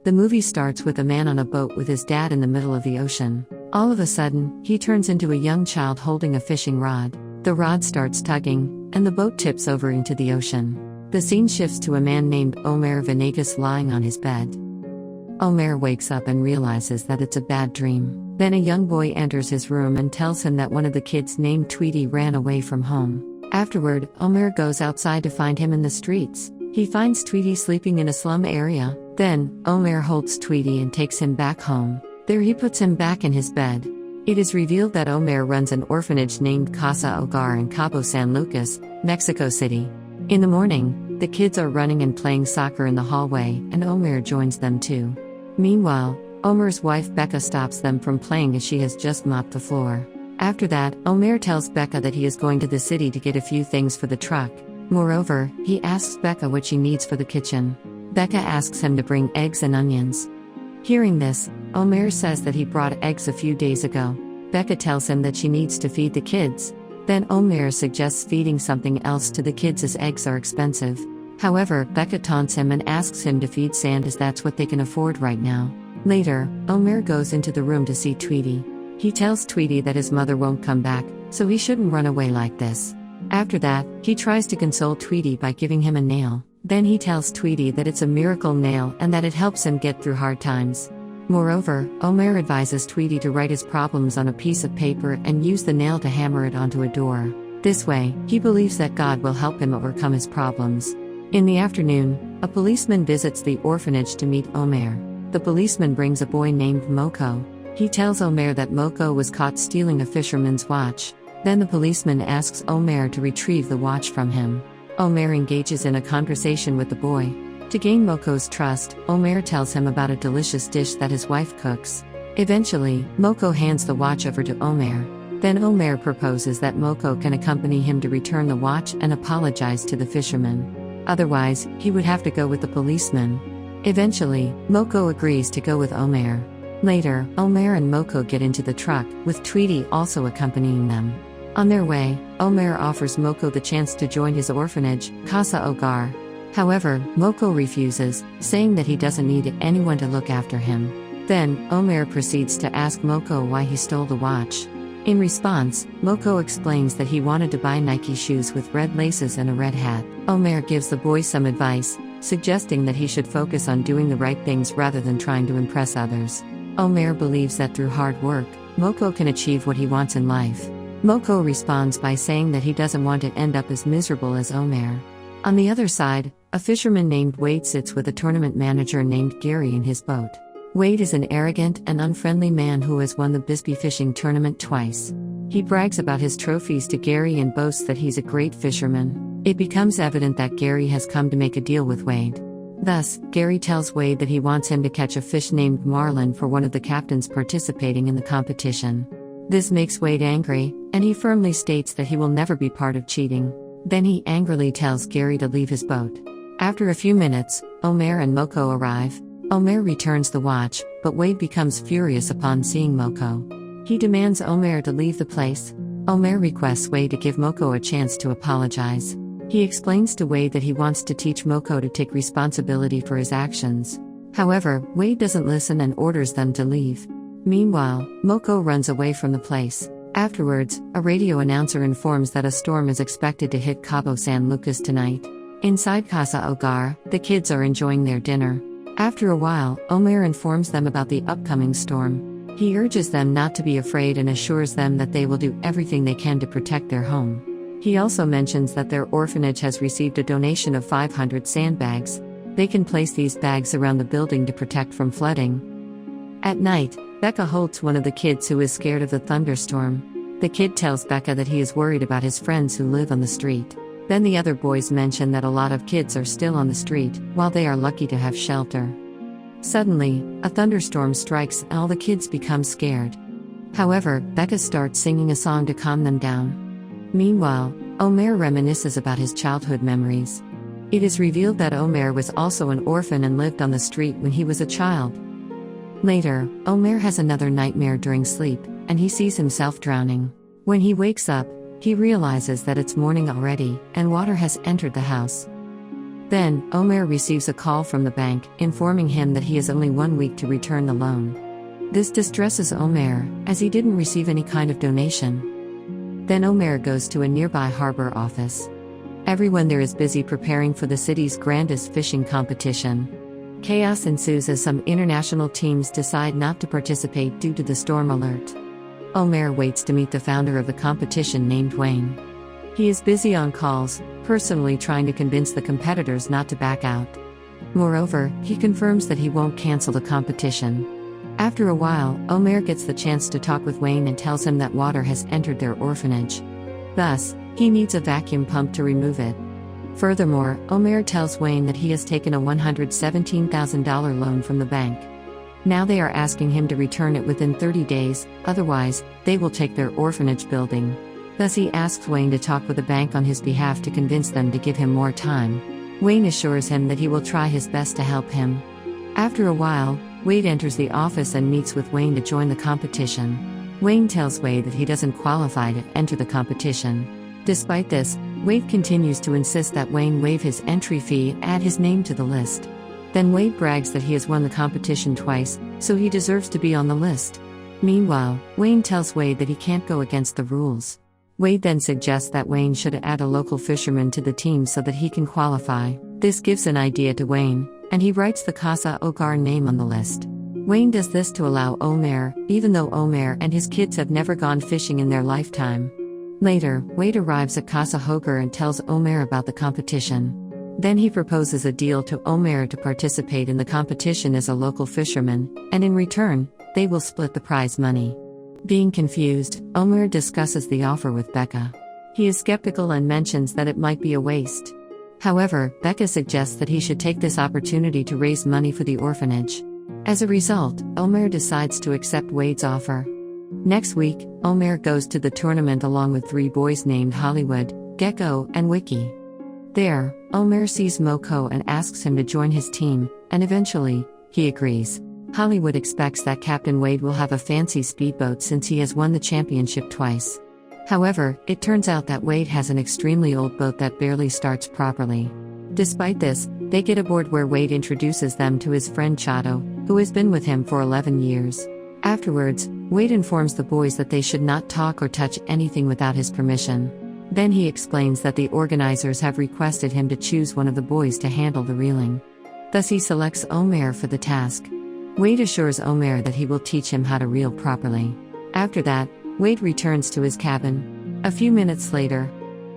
The movie starts with a man on a boat with his dad in the middle of the ocean. All of a sudden, he turns into a young child holding a fishing rod. The rod starts tugging, and the boat tips over into the ocean. The scene shifts to a man named Omer Venegas lying on his bed. Omer wakes up and realizes that it's a bad dream. Then a young boy enters his room and tells him that one of the kids named Tweety ran away from home. Afterward, Omer goes outside to find him in the streets. He finds Tweety sleeping in a slum area. Then, Omer holds Tweety and takes him back home. There he puts him back in his bed. It is revealed that Omer runs an orphanage named Casa Hogar in Cabo San Lucas, Mexico City. In the morning, the kids are running and playing soccer in the hallway, and Omer joins them too. Meanwhile, Omer's wife Becca stops them from playing as she has just mopped the floor. After that, Omer tells Becca that he is going to the city to get a few things for the truck. Moreover, he asks Becca what she needs for the kitchen. Becca asks him to bring eggs and onions. Hearing this, Omer says that he brought eggs a few days ago. Becca tells him that she needs to feed the kids. Then Omer suggests feeding something else to the kids as eggs are expensive. However, Becca taunts him and asks him to feed sand as that's what they can afford right now. Later, Omer goes into the room to see Tweety. He tells Tweety that his mother won't come back, so he shouldn't run away like this. After that, he tries to console Tweety by giving him a nail. Then he tells Tweety that it's a miracle nail and that it helps him get through hard times. Moreover, Omer advises Tweety to write his problems on a piece of paper and use the nail to hammer it onto a door. This way, he believes that God will help him overcome his problems. In the afternoon, a policeman visits the orphanage to meet Omer. The policeman brings a boy named Moko. He tells Omer that Moko was caught stealing a fisherman's watch. Then the policeman asks Omer to retrieve the watch from him. Omer engages in a conversation with the boy. To gain Moko's trust, Omer tells him about a delicious dish that his wife cooks. Eventually, Moko hands the watch over to Omer. Then Omer proposes that Moko can accompany him to return the watch and apologize to the fisherman. Otherwise, he would have to go with the policeman. Eventually, Moko agrees to go with Omer. Later, Omer and Moko get into the truck, with Tweety also accompanying them. On their way, Omer offers Moko the chance to join his orphanage, Casa Hogar. However, Moko refuses, saying that he doesn't need anyone to look after him. Then, Omer proceeds to ask Moko why he stole the watch. In response, Moko explains that he wanted to buy Nike shoes with red laces and a red hat. Omer gives the boy some advice, suggesting that he should focus on doing the right things rather than trying to impress others. Omer believes that through hard work, Moko can achieve what he wants in life. Moko responds by saying that he doesn't want to end up as miserable as Omer. On the other side, a fisherman named Wade sits with a tournament manager named Gary in his boat. Wade is an arrogant and unfriendly man who has won the Bisbee fishing tournament twice. He brags about his trophies to Gary and boasts that he's a great fisherman. It becomes evident that Gary has come to make a deal with Wade. Thus, Gary tells Wade that he wants him to catch a fish named Marlin for one of the captains participating in the competition. This makes Wade angry, and he firmly states that he will never be part of cheating. Then he angrily tells Gary to leave his boat. After a few minutes, Omer and Moko arrive. Omer returns the watch, but Wade becomes furious upon seeing Moko. He demands Omer to leave the place. Omer requests Wade to give Moko a chance to apologize. He explains to Wade that he wants to teach Moko to take responsibility for his actions. However, Wade doesn't listen and orders them to leave. Meanwhile, Moko runs away from the place. Afterwards, a radio announcer informs that a storm is expected to hit Cabo San Lucas tonight. Inside Casa Hogar, the kids are enjoying their dinner. After a while, Omer informs them about the upcoming storm. He urges them not to be afraid and assures them that they will do everything they can to protect their home. He also mentions that their orphanage has received a donation of 500 sandbags. They can place these bags around the building to protect from flooding. At night, Becca holds one of the kids who is scared of the thunderstorm. The kid tells Becca that he is worried about his friends who live on the street. Then the other boys mention that a lot of kids are still on the street, while they are lucky to have shelter. Suddenly, a thunderstorm strikes and all the kids become scared. However, Becca starts singing a song to calm them down. Meanwhile, Omer reminisces about his childhood memories. It is revealed that Omer was also an orphan and lived on the street when he was a child. Later, Omer has another nightmare during sleep, and he sees himself drowning. When he wakes up, he realizes that it's morning already, and water has entered the house. Then, Omer receives a call from the bank, informing him that he has only 1 week to return the loan. This distresses Omer, as he didn't receive any kind of donation. Then Omer goes to a nearby harbor office. Everyone there is busy preparing for the city's grandest fishing competition. Chaos ensues as some international teams decide not to participate due to the storm alert. Omer waits to meet the founder of the competition named Wayne. He is busy on calls, personally trying to convince the competitors not to back out. Moreover, he confirms that he won't cancel the competition. After a while, Omer gets the chance to talk with Wayne and tells him that water has entered their orphanage. Thus, he needs a vacuum pump to remove it. Furthermore, Omer tells Wayne that he has taken a $117,000 loan from the bank. Now they are asking him to return it within 30 days, otherwise, they will take their orphanage building. Thus he asks Wayne to talk with the bank on his behalf to convince them to give him more time. Wayne assures him that he will try his best to help him. After a while, Wade enters the office and meets with Wayne to join the competition. Wayne tells Wade that he doesn't qualify to enter the competition. Despite this, Wade continues to insist that Wayne waive his entry fee and add his name to the list. Then Wade brags that he has won the competition twice, so he deserves to be on the list. Meanwhile, Wayne tells Wade that he can't go against the rules. Wade then suggests that Wayne should add a local fisherman to the team so that he can qualify. This gives an idea to Wayne, and he writes the Casa Hogar name on the list. Wayne does this to allow Omer, even though Omer and his kids have never gone fishing in their lifetime. Later, Wade arrives at Casa Hogar and tells Omer about the competition. Then he proposes a deal to Omer to participate in the competition as a local fisherman, and in return, they will split the prize money. Being confused, Omer discusses the offer with Becca. He is skeptical and mentions that it might be a waste. However, Becca suggests that he should take this opportunity to raise money for the orphanage. As a result, Omer decides to accept Wade's offer. Next week, Omer goes to the tournament along with 3 boys named Hollywood, Gecko, and Wiki. There, Omer sees Moko and asks him to join his team, and eventually, he agrees. Hollywood expects that Captain Wade will have a fancy speedboat since he has won the championship twice. However, it turns out that Wade has an extremely old boat that barely starts properly. Despite this, they get aboard where Wade introduces them to his friend Chato, who has been with him for 11 years. Afterwards, Wade informs the boys that they should not talk or touch anything without his permission. Then he explains that the organizers have requested him to choose one of the boys to handle the reeling. Thus he selects Omer for the task. Wade assures Omer that he will teach him how to reel properly. After that, Wade returns to his cabin. A few minutes later,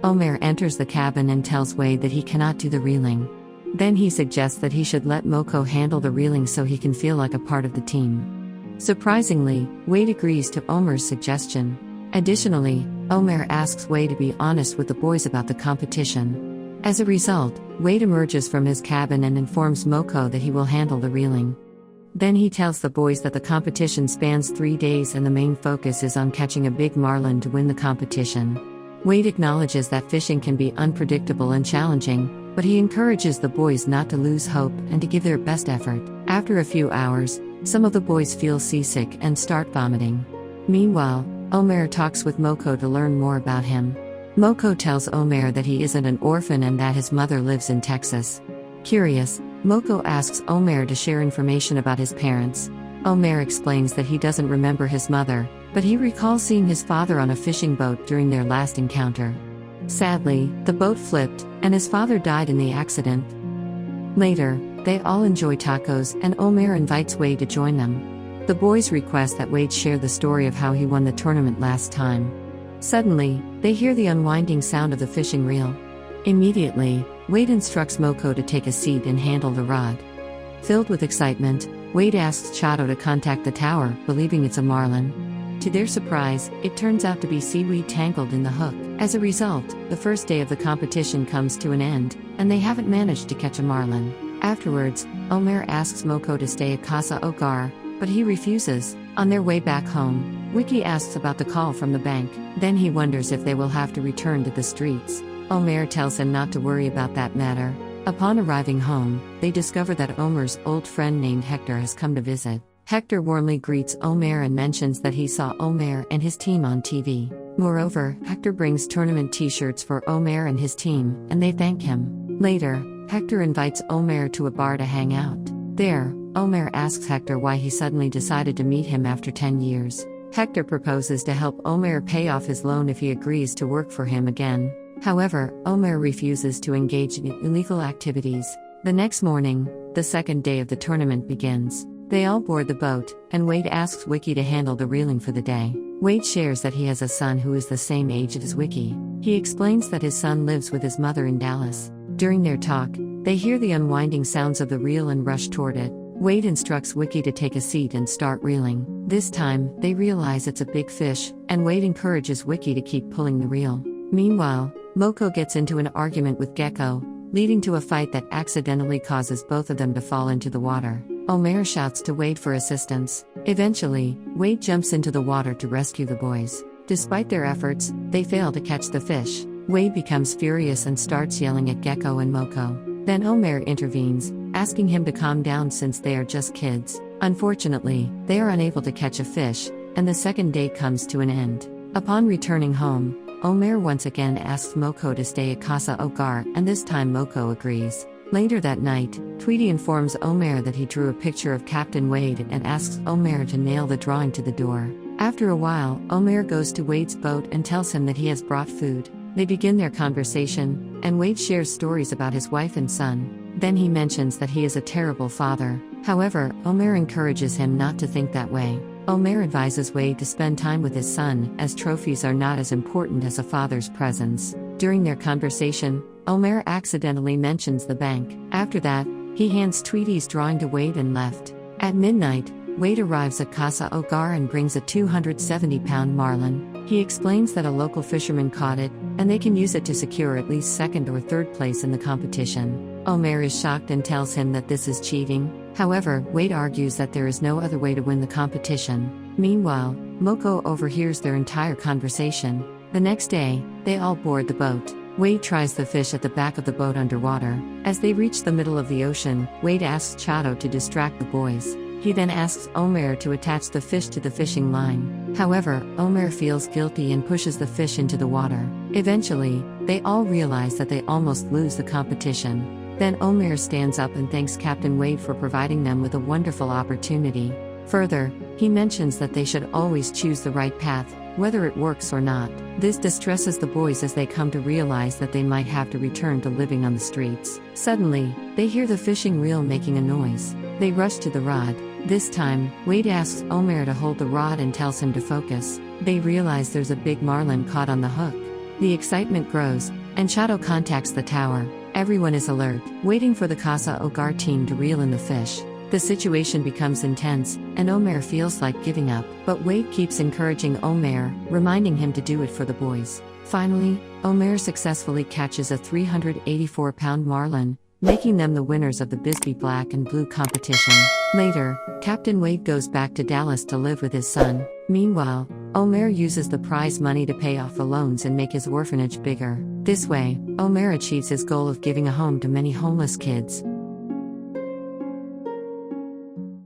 Omer enters the cabin and tells Wade that he cannot do the reeling. Then he suggests that he should let Moko handle the reeling so he can feel like a part of the team. Surprisingly, Wade agrees to Omer's suggestion. Additionally, Omer asks Wade to be honest with the boys about the competition. As a result, Wade emerges from his cabin and informs Moko that he will handle the reeling. Then he tells the boys that the competition spans 3 days and the main focus is on catching a big marlin to win the competition. Wade acknowledges that fishing can be unpredictable and challenging, but he encourages the boys not to lose hope and to give their best effort. After a few hours, some of the boys feel seasick and start vomiting. Meanwhile, Omer talks with Moko to learn more about him. Moko tells Omer that he isn't an orphan and that his mother lives in Texas. Curious, Moko asks Omer to share information about his parents. Omer explains that he doesn't remember his mother, but he recalls seeing his father on a fishing boat during their last encounter. Sadly, the boat flipped, and his father died in the accident. Later, they all enjoy tacos and Omer invites Wade to join them. The boys request that Wade share the story of how he won the tournament last time. Suddenly, they hear the unwinding sound of the fishing reel. Immediately, Wade instructs Moko to take a seat and handle the rod. Filled with excitement, Wade asks Chato to contact the tower, believing it's a marlin. To their surprise, it turns out to be seaweed tangled in the hook. As a result, the first day of the competition comes to an end, and they haven't managed to catch a marlin. Afterwards, Omer asks Moko to stay at Casa Hogar, but he refuses. On their way back home, Wiki asks about the call from the bank. Then he wonders if they will have to return to the streets. Omer tells him not to worry about that matter. Upon arriving home, they discover that Omer's old friend named Hector has come to visit. Hector warmly greets Omer and mentions that he saw Omer and his team on TV. Moreover, Hector brings tournament t-shirts for Omer and his team, and they thank him. Later, Hector invites Omer to a bar to hang out. There, Omer asks Hector why he suddenly decided to meet him after 10 years. Hector proposes to help Omer pay off his loan if he agrees to work for him again. However, Omer refuses to engage in illegal activities. The next morning, the second day of the tournament begins. They all board the boat, and Wade asks Wiki to handle the reeling for the day. Wade shares that he has a son who is the same age as Wiki. He explains that his son lives with his mother in Dallas. During their talk, they hear the unwinding sounds of the reel and rush toward it. Wade instructs Wiki to take a seat and start reeling. This time, they realize it's a big fish, and Wade encourages Wiki to keep pulling the reel. Meanwhile, Moko gets into an argument with Gecko, leading to a fight that accidentally causes both of them to fall into the water. Omer shouts to Wade for assistance. Eventually, Wade jumps into the water to rescue the boys. Despite their efforts, they fail to catch the fish. Wade becomes furious and starts yelling at Gecko and Moko. Then Omer intervenes, asking him to calm down since they are just kids. Unfortunately, they are unable to catch a fish, and the second day comes to an end. Upon returning home, Omer once again asks Moko to stay at Casa Ogar, and this time Moko agrees. Later that night, Tweety informs Omer that he drew a picture of Captain Wade and asks Omer to nail the drawing to the door. After a while, Omer goes to Wade's boat and tells him that he has brought food. They begin their conversation, and Wade shares stories about his wife and son. Then he mentions that he is a terrible father. However, Omer encourages him not to think that way. Omer advises Wade to spend time with his son, as trophies are not as important as a father's presence. During their conversation, Omer accidentally mentions the bank. After that, he hands Tweety's drawing to Wade and left. At midnight, Wade arrives at Casa Ogar and brings a 270-pound marlin. He explains that a local fisherman caught it, and they can use it to secure at least second or third place in the competition. Omer is shocked and tells him that this is cheating. However, Wade argues that there is no other way to win the competition. Meanwhile, Moko overhears their entire conversation. The next day, they all board the boat. Wade tries the fish at the back of the boat underwater. As they reach the middle of the ocean, Wade asks Chato to distract the boys. He then asks Omer to attach the fish to the fishing line. However, Omer feels guilty and pushes the fish into the water. Eventually, they all realize that they almost lose the competition. Then Omer stands up and thanks Captain Wade for providing them with a wonderful opportunity. Further, he mentions that they should always choose the right path, whether it works or not. This distresses the boys as they come to realize that they might have to return to living on the streets. Suddenly, they hear the fishing reel making a noise. They rush to the rod. This time, Wade asks Omer to hold the rod and tells him to focus. They realize there's a big marlin caught on the hook. The excitement grows, and Chato contacts the tower. Everyone is alert, waiting for the Casa Ogar team to reel in the fish. The situation becomes intense, and Omer feels like giving up, but Wade keeps encouraging Omer, reminding him to do it for the boys. Finally, Omer successfully catches a 384-pound marlin, making them the winners of the Bisbee Black and Blue competition. Later, Captain Wade goes back to Dallas to live with his son. Meanwhile, Omer uses the prize money to pay off the loans and make his orphanage bigger. This way, Omer achieves his goal of giving a home to many homeless kids.